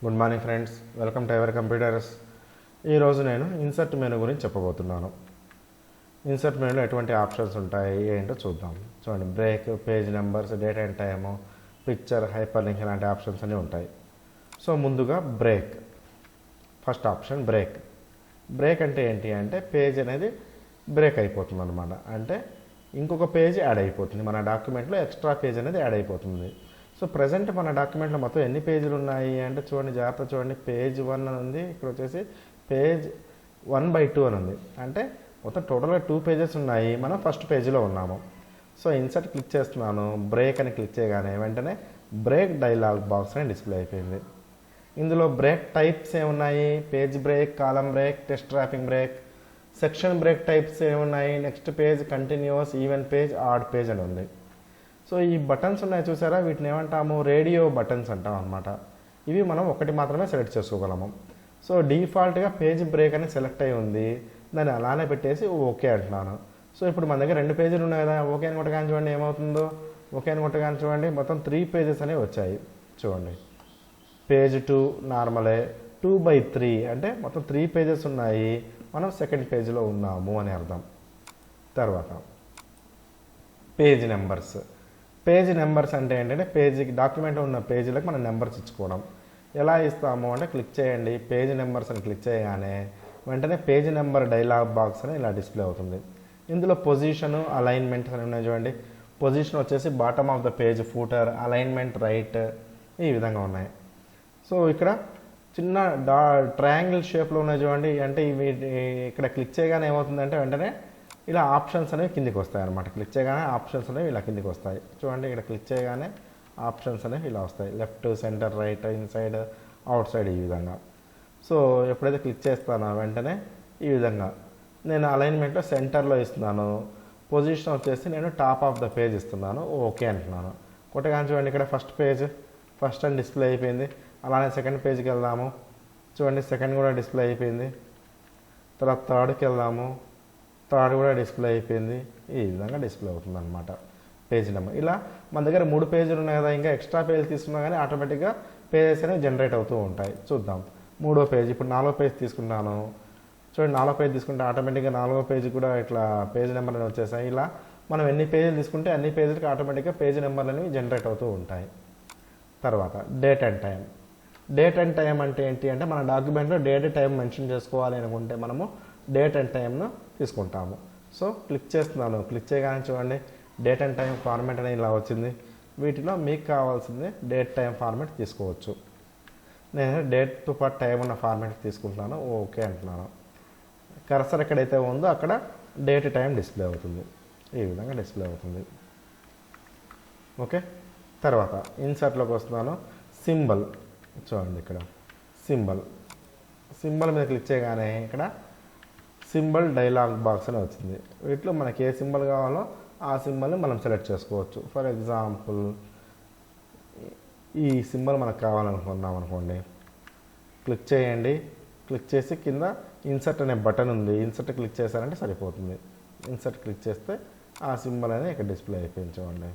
Good morning friends, welcome to ever computers. ఈరోజు నేను insert menu గురించి చెప్పబోతున్నాను. ఇన్సర్ట్ మెనూలో ఎటువంటి ఆప్షన్స్ ఉంటాయి ఏంటో చూద్దాం. చూడండి, break, page numbers, date and time, picture, hyper link ఇలాంటి ఆప్షన్స్ అన్నీ ఉంటాయి. సో ముందుగా break, first option break. Break అంటే ఏంటి అంటే పేజ్ అనేది బ్రేక్ అయిపోతుంది అనమాట. అంటే ఇంకొక పేజ్ యాడ్ అయిపోతుంది, మన డాక్యుమెంట్లో ఎక్స్ట్రా పేజ్ అనేది యాడ్ అయిపోతుంది. సో ప్రజెంట్ మన డాక్యుమెంట్లో మొత్తం ఎన్ని పేజీలు ఉన్నాయి అంటే చూడండి, జాగ్రత్త చూడండి, పేజ్ 1 అని ఉంది, ఇక్కడ వచ్చేసి పేజ్ 1/2 అని ఉంది. అంటే మొత్తం టోటల్గా 2 పేజెస్ ఉన్నాయి, మనం ఫస్ట్ పేజీలో ఉన్నాము. సో ఇన్సర్ట్ క్లిక్ చేస్తున్నాను, బ్రేక్ అని క్లిక్ చేయగానే వెంటనే బ్రేక్ డైలాగ్ బాక్స్ అని డిస్ప్లే అయిపోయింది. ఇందులో బ్రేక్ టైప్స్ ఏమున్నాయి? Page break, column break, text wrapping break, section break types ఏమున్నాయి? Next page, continuous, even page, odd page అని ఉంది. సో ఈ బటన్స్ ఉన్నాయి చూసారా, వీటిని ఏమంటాము? రేడియో బటన్స్ అంటాం అనమాట. ఇవి మనం ఒకటి మాత్రమే సెలెక్ట్ చేసుకోగలము. సో డిఫాల్ట్గా పేజ్ బ్రేక్ అని సెలెక్ట్ అయి ఉంది, దాన్ని అలానే పెట్టేసి ఓకే అంటున్నాను. సో ఇప్పుడు మన దగ్గర 2 పేజీలు ఉన్నాయి కదా, ఓకే అని కొట్టగానే చూడండి ఏమవుతుందో. ఓకే అని కొట్టగానే చూడండి మొత్తం 3 పేజెస్ అనేవి వచ్చాయి. చూడండి, పేజ్ 2 నార్మలే, 2/3 అంటే మొత్తం 3 పేజెస్ ఉన్నాయి, మనం సెకండ్ పేజీలో ఉన్నాము అని అర్థం. తర్వాత పేజ్ నెంబర్స్. పేజ్ నెంబర్స్ అంటే ఏంటంటే పేజీకి, డాక్యుమెంట్లో ఉన్న పేజీలకు మనం నెంబర్స్ ఇచ్చుకోవడం. ఎలా ఇస్తాము అంటే క్లిక్ చేయండి, పేజ్ నెంబర్స్ అని క్లిక్ చేయగానే వెంటనే పేజ్ నెంబర్ డైలాగ్ బాక్స్ అని ఇలా డిస్ప్లే అవుతుంది. ఇందులో పొజిషను, అలైన్మెంట్ అని ఉన్నాయి చూడండి. పొజిషన్ వచ్చేసి bottom of the page, footer, alignment right, ఈ విధంగా ఉన్నాయి. సో ఇక్కడ చిన్న ట్రయాంగిల్ షేప్లో ఉన్నాయి చూడండి. అంటే ఇవి ఇక్కడ క్లిక్ చేయగానే ఏమవుతుందంటే వెంటనే ఇలా ఆప్షన్స్ అనేవి కిందికి వస్తాయి అనమాట. క్లిక్ చేయగానే ఆప్షన్స్ అనేవి ఇలా కిందికి వస్తాయి. చూడండి, ఇక్కడ క్లిక్ చేయగానే ఆప్షన్స్ అనేవి ఇలా వస్తాయి, left, centre, right, inside, out side, ఈ విధంగా. సో ఎప్పుడైతే క్లిక్ చేస్తానో వెంటనే ఈ విధంగా నేను అలైన్మెంట్లో సెంటర్లో ఇస్తున్నాను. పొజిషన్ వచ్చేసి నేను టాప్ ఆఫ్ ద పేజ్ ఇస్తున్నాను, ఓకే అంటున్నాను. కొట్టగానే చూడండి, ఇక్కడ ఫస్ట్ అని డిస్ప్లే అయిపోయింది. అలానే సెకండ్ పేజ్కి వెళ్దాము. చూడండి, సెకండ్ కూడా డిస్ప్లే అయిపోయింది. తర్వాత థర్డ్కి వెళ్దాము, థర్డ్ కూడా డిస్ప్లే అయిపోయింది. ఈ విధంగా డిస్ప్లే అవుతుంది అనమాట పేజ్ నెంబర్. ఇలా మన దగ్గర 3 పేజీలు ఉన్నాయి కదా, ఇంకా ఎక్స్ట్రా పేజ్ తీసుకున్నా కానీ ఆటోమేటిక్గా పేజెస్ అనేవి జనరేట్ అవుతూ ఉంటాయి. చూద్దాం, 3వ పేజ్. ఇప్పుడు 4వ పేజ్ తీసుకుంటాను. చూడండి, 4వ పేజ్ తీసుకుంటే ఆటోమేటిక్గా 4వ పేజ్ కూడా ఇట్లా పేజ్ నెంబర్ అనేవి వచ్చేసాయి. ఇలా మనం ఎన్ని పేజీలు తీసుకుంటే అన్ని పేజీలకి ఆటోమేటిక్గా పేజ్ నెంబర్లు అనేవి జనరేట్ అవుతూ ఉంటాయి. తర్వాత date and time. Date and time అంటే ఏంటి అంటే మన డాక్యుమెంట్లో డేట్ టైం మెన్షన్ చేసుకోవాలి అనుకుంటే మనము డేట్ అండ్ టైంను తీసుకుంటాము. సో క్లిక్ చేస్తున్నాను, క్లిక్ చేయగానే చూడండి డేట్ అండ్ టైం ఫార్మాట్ అనేది ఇలా వచ్చింది. వీటిలో మీకు కావాల్సింది డేట్ టైం ఫార్మాట్ తీసుకోవచ్చు. నేను డేట్తో పాటు టైం ఉన్న ఫార్మాట్ తీసుకుంటున్నాను, ఓకే అంటున్నాను. కర్సర్ ఎక్కడైతే ఉందో అక్కడ డేట్ టైం డిస్ప్లే అవుతుంది, ఈ విధంగా డిస్ప్లే అవుతుంది. ఓకే, తర్వాత ఇన్సర్ట్లోకి వస్తున్నాను. సింబల్ చూడండి, ఇక్కడ సింబల్ మీద క్లిక్ చేయగానే ఇక్కడ సింబల్ డైలాగ్ బాక్స్ అని వచ్చింది. వీటిలో మనకి ఏ సింబల్ కావాలో ఆ సింబల్ని మనం సెలెక్ట్ చేసుకోవచ్చు. ఫర్ ఎగ్జాంపుల్ ఈ సింబల్ మనకు కావాలనుకున్నాం అనుకోండి, క్లిక్ చేయండి. క్లిక్ చేసి కింద ఇన్సర్ట్ అనే బటన్ ఉంది, ఇన్సర్ట్ క్లిక్ చేశారంటే సరిపోతుంది. ఇన్సర్ట్ క్లిక్ చేస్తే ఆ సింబల్ అనేది ఇక్కడ డిస్ప్లే అయిపోయింది. చూడండి,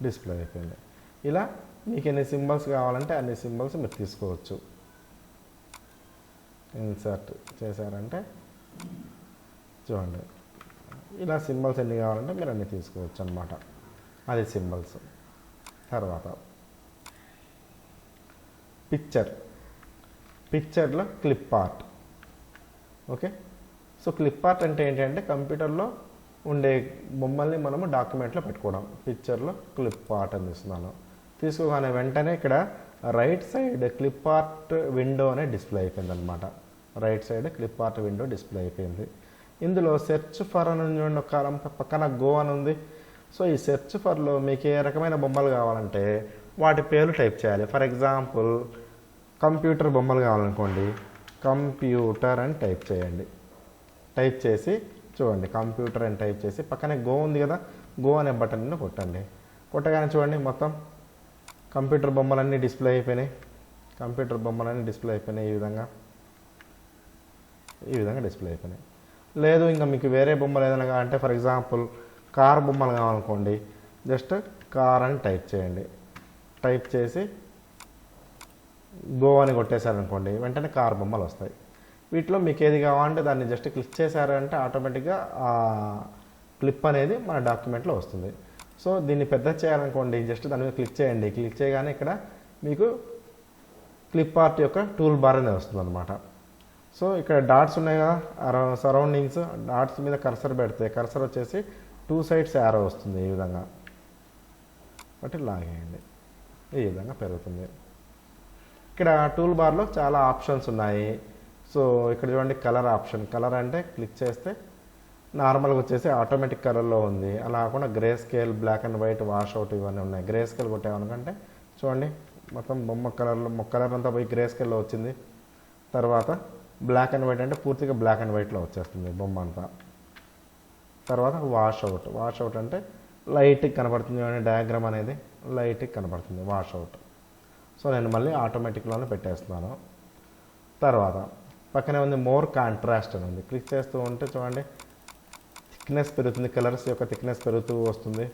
డిస్ప్లే అయిపోయింది. ఇలా మీకు ఎన్ని సింబల్స్ కావాలంటే అన్ని సింబల్స్ మీరు తీసుకోవచ్చు. ఇన్సర్ట్ చేశారంటే చూడండి, ఇలా సింబల్స్ ఎన్ని కావాలంటే మీరు అన్ని తీసుకోవచ్చు అనమాట. అది సింబల్స్. తర్వాత పిక్చర్లో clip art. Okay, so clip art అంటే ఏంటంటే కంప్యూటర్లో ఉండే బొమ్మల్ని మనము డాక్యుమెంట్లో పెట్టుకోవడం. పిక్చర్లో క్లిప్ ఆర్ట్ అని ఇస్తున్నాను. తీసుకోగానే వెంటనే ఇక్కడ right side clip art window అనే డిస్ప్లే అయిపోయింది అనమాట. Right side clip art window display అయిపోయింది. ఇందులో సెర్చ్ ఫర్ అని చూడండి, ఒక కాలం పక్కన గో అని ఉంది. సో ఈ సెర్చ్ ఫర్లో మీకు ఏ రకమైన బొమ్మలు కావాలంటే వాటి పేర్లు టైప్ చేయాలి. ఫర్ ఎగ్జాంపుల్ కంప్యూటర్ బొమ్మలు కావాలనుకోండి, కంప్యూటర్ అని టైప్ చేయండి. టైప్ చేసి చూడండి, కంప్యూటర్ అని టైప్ చేసి పక్కనే గో ఉంది కదా, గో అనే బటన్ని కొట్టండి. కొట్టగానే చూడండి మొత్తం కంప్యూటర్ బొమ్మలన్నీ డిస్ప్లే అయిపోయినాయి. ఈ విధంగా డిస్ప్లే అయిపోయినాయి. లేదు ఇంకా మీకు వేరే బొమ్మలు ఏదైనా అంటే ఫర్ ఎగ్జాంపుల్ కార్ బొమ్మలు కావాలనుకోండి, జస్ట్ కార్ అని టైప్ చేయండి. టైప్ చేసి గో అని కొట్టేశారనుకోండి, వెంటనే కార్ బొమ్మలు వస్తాయి. వీటిలో మీకు ఏది కావాలంటే దాన్ని జస్ట్ క్లిక్ చేశారంటే ఆటోమేటిక్గా ఆ క్లిప్ అనేది మన డాక్యుమెంట్లో వస్తుంది. సో దీన్ని పెద్ద చేయాలనుకోండి, జస్ట్ దాని మీద క్లిక్ చేయండి. క్లిక్ చేయగానే ఇక్కడ మీకు క్లిప్ ఆర్ట్ యొక్క టూల్ బార్ అనేది వస్తుంది అనమాట. సో ఇక్కడ డాట్స్ ఉన్నాయి కదా, సరౌండింగ్స్, డాట్స్ మీద కర్సర్ పెడితే కర్సర్ వచ్చేసి 2 సైడ్స్ యారో వస్తుంది. ఈ విధంగా బట్టి లాగేయండి, ఈ విధంగా పెరుగుతుంది. ఇక్కడ టూల్ బార్లో చాలా ఆప్షన్స్ ఉన్నాయి. సో ఇక్కడ చూడండి కలర్ ఆప్షన్. కలర్ అంటే క్లిక్ చేస్తే నార్మల్గా వచ్చేసి ఆటోమేటిక్ కలర్లో ఉంది. అలా కాకుండా grey scale, black and white, wash out ఇవన్నీ ఉన్నాయి. గ్రే స్కేల్ కొట్టామనుకంటే చూడండి మొత్తం బొమ్మ కలర్ అంతా పోయి గ్రే స్కేల్లో వచ్చింది. తర్వాత బ్లాక్ అండ్ వైట్ అంటే పూర్తిగా బ్లాక్ అండ్ వైట్లో వచ్చేస్తుంది బొమ్మ అంతా. తర్వాత వాష్ అవుట్ అంటే లైట్గా కనబడుతుంది, డయాగ్రామ్ అనేది లైట్గా కనబడుతుంది వాష్ అవుట్. సో నేను మళ్ళీ ఆటోమేటిక్లోనే పెట్టేస్తున్నాను. తర్వాత పక్కనే ఉంది మోర్ కాంట్రాస్ట్ అని ఉంది. క్లిక్ చేస్తూ ఉంటే చూడండి థిక్నెస్ పెరుగుతుంది, కలర్స్ యొక్క థిక్నెస్ పెరుగుతూ వస్తుంది.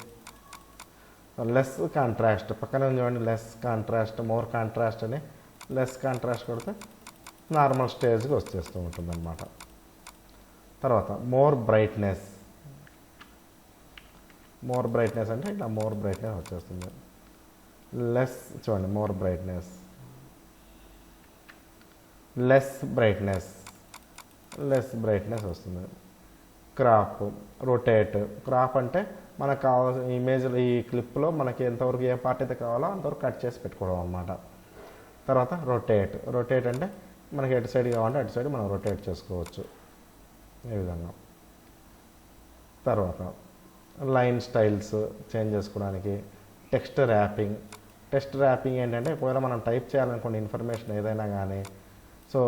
లెస్ కాంట్రాస్ట్ పక్కనే ఉంది చూడండి, లెస్ కాంట్రాస్ట్, మోర్ కాంట్రాస్ట్ అని. లెస్ కాంట్రాస్ట్ కొడితే నార్మల్ స్టేజ్కి వచ్చేస్తూ ఉంటుంది అన్నమాట. తర్వాత మోర్ బ్రైట్నెస్ అంటే ఇట్లా మోర్ బ్రైట్నెస్ వచ్చేస్తుంది. లెస్ చూడండి మోర్ బ్రైట్నెస్, లెస్ బ్రైట్నెస్ వస్తుంది. క్రాప్ అంటే మనకు కావాల్సిన ఇమేజ్ ఈ క్లిప్లో మనకి ఎంతవరకు ఏ పార్ట్ అయితే కావాలో అంతవరకు కట్ చేసి పెట్టుకోవడం అన్నమాట. తర్వాత రొటేట్ అంటే మనకి ఎటు సైడ్ కావాలంటే అటు సైడ్ మనం రొటేట్ చేసుకోవచ్చు ఈ విధంగా. తర్వాత లైన్ స్టైల్స్ చేంజ్ చేసుకోవడానికి. టెక్స్ట్ ర్యాపింగ్ ఏంటంటే ఒకవేళ మనం టైప్ చేయాలనుకోండి ఇన్ఫర్మేషన్ ఏదైనా కానీ, సో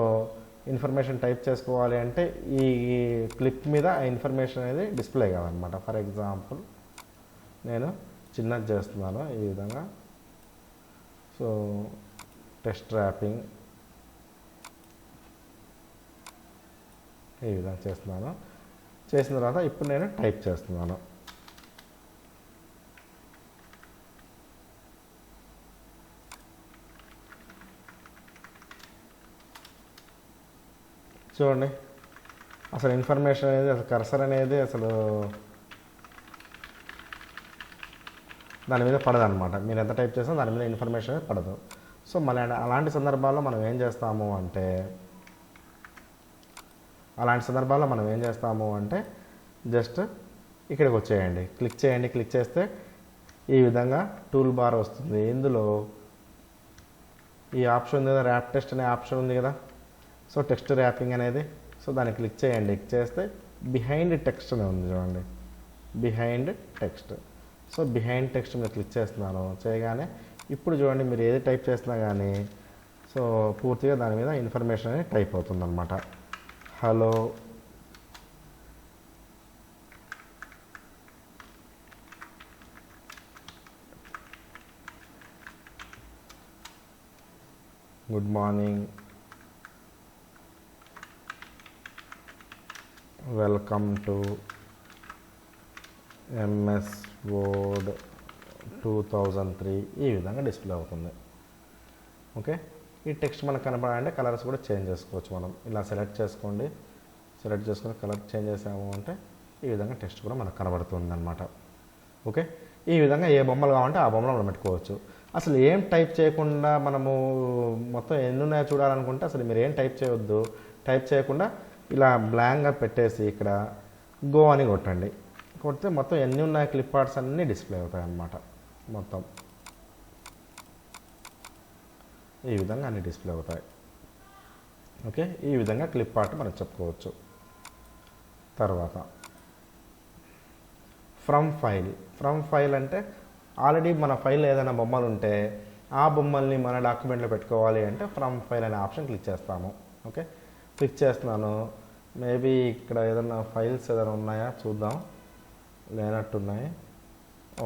ఇన్ఫర్మేషన్ టైప్ చేసుకోవాలి అంటే ఈ క్లిప్ మీద ఆ ఇన్ఫర్మేషన్ అనేది డిస్ప్లే కావాలన్నమాట. ఫర్ ఎగ్జాంపుల్ నేను చిన్నది చేస్తున్నాను ఈ విధంగా. సో టెక్స్ట్ ర్యాపింగ్ ఈ విధంగా చేస్తున్నాను. చేసిన తర్వాత ఇప్పుడు నేను టైప్ చేస్తున్నాను. చూడండి అసలు ఇన్ఫర్మేషన్ అనేది, అసలు కర్సర్ అనేది అసలు దాని మీద పడదన్నమాట. మీరు ఎంత టైప్ చేసినా దాని మీద ఇన్ఫర్మేషన్ అనేది పడదు. సో మళ్ళీ అలాంటి సందర్భాల్లో మనం ఏం చేస్తాము అంటే జస్ట్ ఇక్కడికి వచ్చేయండి, క్లిక్ చేయండి. క్లిక్ చేస్తే ఈ విధంగా టూల్ బార్ వస్తుంది. ఇందులో ఈ ఆప్షన్ ఉంది కదా, ర్యాప్ టెక్స్ట్ అనే ఆప్షన్ ఉంది కదా. సో టెక్స్ట్ ర్యాపింగ్ అనేది, సో దాన్ని క్లిక్ చేయండి. క్లిక్ చేస్తే బిహైండ్ టెక్స్ట్ అని ఉంది చూడండి, behind text. So behind text మీద క్లిక్ చేస్తున్నాను. చేయగానే ఇప్పుడు చూడండి మీరు ఏది టైప్ చేసినా కానీ సో పూర్తిగా దాని మీద ఇన్ఫర్మేషన్ అనేది టైప్ అవుతుందన్నమాట. Hello, good morning, welcome to MS Word 2003 ఈ విధంగా డిస్ప్లే అవుతుంది. ఓకే, ఈ టెక్స్ట్ మనకు కనపడాలంటే కలర్స్ కూడా చేంజ్ చేసుకోవచ్చు. మనం ఇలా సెలెక్ట్ చేసుకొని కలర్ చేంజ్ చేసాము అంటే ఈ విధంగా టెక్స్ట్ కూడా మనకు కనబడుతుంది అనమాట. ఓకే, ఈ విధంగా ఏ బొమ్మలు కావాలంటే ఆ బొమ్మలు మనం పెట్టుకోవచ్చు. అసలు ఏం టైప్ చేయకుండా మనము మొత్తం ఎన్ని ఉన్నాయో చూడాలనుకుంటే అసలు మీరు ఏం టైప్ చేయవద్దు. టైప్ చేయకుండా ఇలా బ్లాంక్గా పెట్టేసి ఇక్కడ గో అని కొట్టండి. కొడితే మొత్తం ఎన్ని ఉన్నాయి క్లిప్ ఆర్ట్స్ అన్నీ డిస్ప్లే అవుతాయి అన్నమాట. మొత్తం ఈ విధంగా అన్ని డిస్ప్లే అవుతాయి. ఓకే, ఈ విధంగా క్లిప్ ఆర్ట్ మనం చెప్పుకోవచ్చు. తర్వాత ఫ్రమ్ ఫైల్ అంటే ఆల్రెడీ మన ఫైల్ ఏదైనా బొమ్మలు ఉంటే ఆ బొమ్మల్ని మన డాక్యుమెంట్లో పెట్టుకోవాలి అంటే ఫ్రమ్ ఫైల్ అనే ఆప్షన్ క్లిక్ చేస్తాము. ఓకే, క్లిక్ చేస్తున్నాను. మేబీ ఇక్కడ ఏదైనా ఫైల్స్ ఏదైనా ఉన్నాయా చూద్దాం. లేనట్టున్నాయి.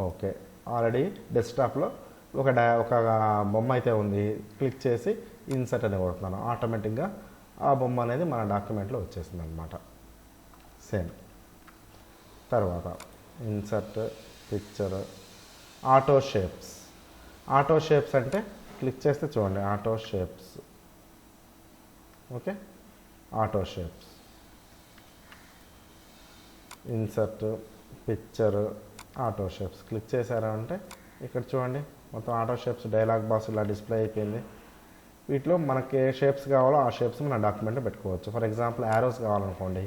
ఓకే, ఆల్రెడీ డెస్క్టాప్లో ఒక బొమ్మ అయితే ఉంది. క్లిక్ చేసి ఇన్సర్ట్ అని కొడుతున్నాను. ఆటోమేటిక్గా ఆ బొమ్మ అనేది మన డాక్యుమెంట్లో వచ్చేసింది అనమాట. సేమ్. తర్వాత ఇన్సర్ట్ పిక్చర్, ఆటో షేప్స్ అంటే క్లిక్ చేస్తే చూడండి auto shapes. Okay, auto shapes, insert, picture, auto shapes click చేశారా అంటే ఇక్కడ చూడండి మొత్తం ఆటో షేప్స్ డైలాగ్ బాక్స్ ఇలా డిస్ప్లే అయిపోయింది. వీటిలో మనకి ఏ షేప్స్ కావాలో ఆ షేప్స్ మన డాక్యుమెంట్లో పెట్టుకోవచ్చు. ఫర్ ఎగ్జాంపుల్ యారోస్ కావాలనుకోండి,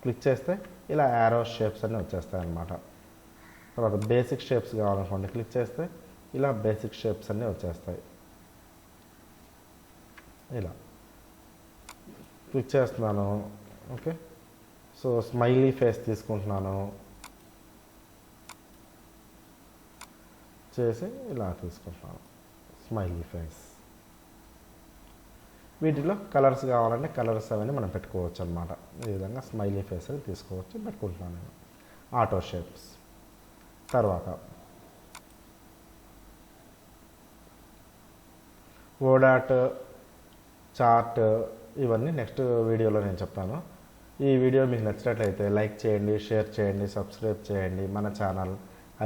క్లిక్ చేస్తే ఇలా యారో షేప్స్ అన్నీ వచ్చేస్తాయి అన్నమాట. తర్వాత బేసిక్ షేప్స్ కావాలనుకోండి, క్లిక్ చేస్తే ఇలా బేసిక్ షేప్స్ అన్నీ వచ్చేస్తాయి. ఇలా క్లిక్ చేస్తున్నాను. ఓకే, సో స్మైలీ ఫేస్ తీసుకుంటున్నాను, చేసి ఇలా తీసుకుంటున్నాను స్మైలీ ఫేస్. వీటిలో కలర్స్ కావాలంటే కలర్స్ అవన్నీ మనం పెట్టుకోవచ్చు అనమాట. ఈ విధంగా స్మైలీ ఫేస్ అని తీసుకోవచ్చు, పెట్టుకుంటున్నాను నేను. Auto shapes. తర్వాత వర్డ్ చార్ట్, ఇవన్నీ నెక్స్ట్ వీడియోలో నేను చెప్తాను. ఈ వీడియో మీకు నచ్చినట్లయితే లైక్ చేయండి, షేర్ చేయండి, సబ్స్క్రైబ్ చేయండి మన ఛానల్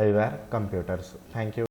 ఐవేర్ కంప్యూటర్స్. Thank you.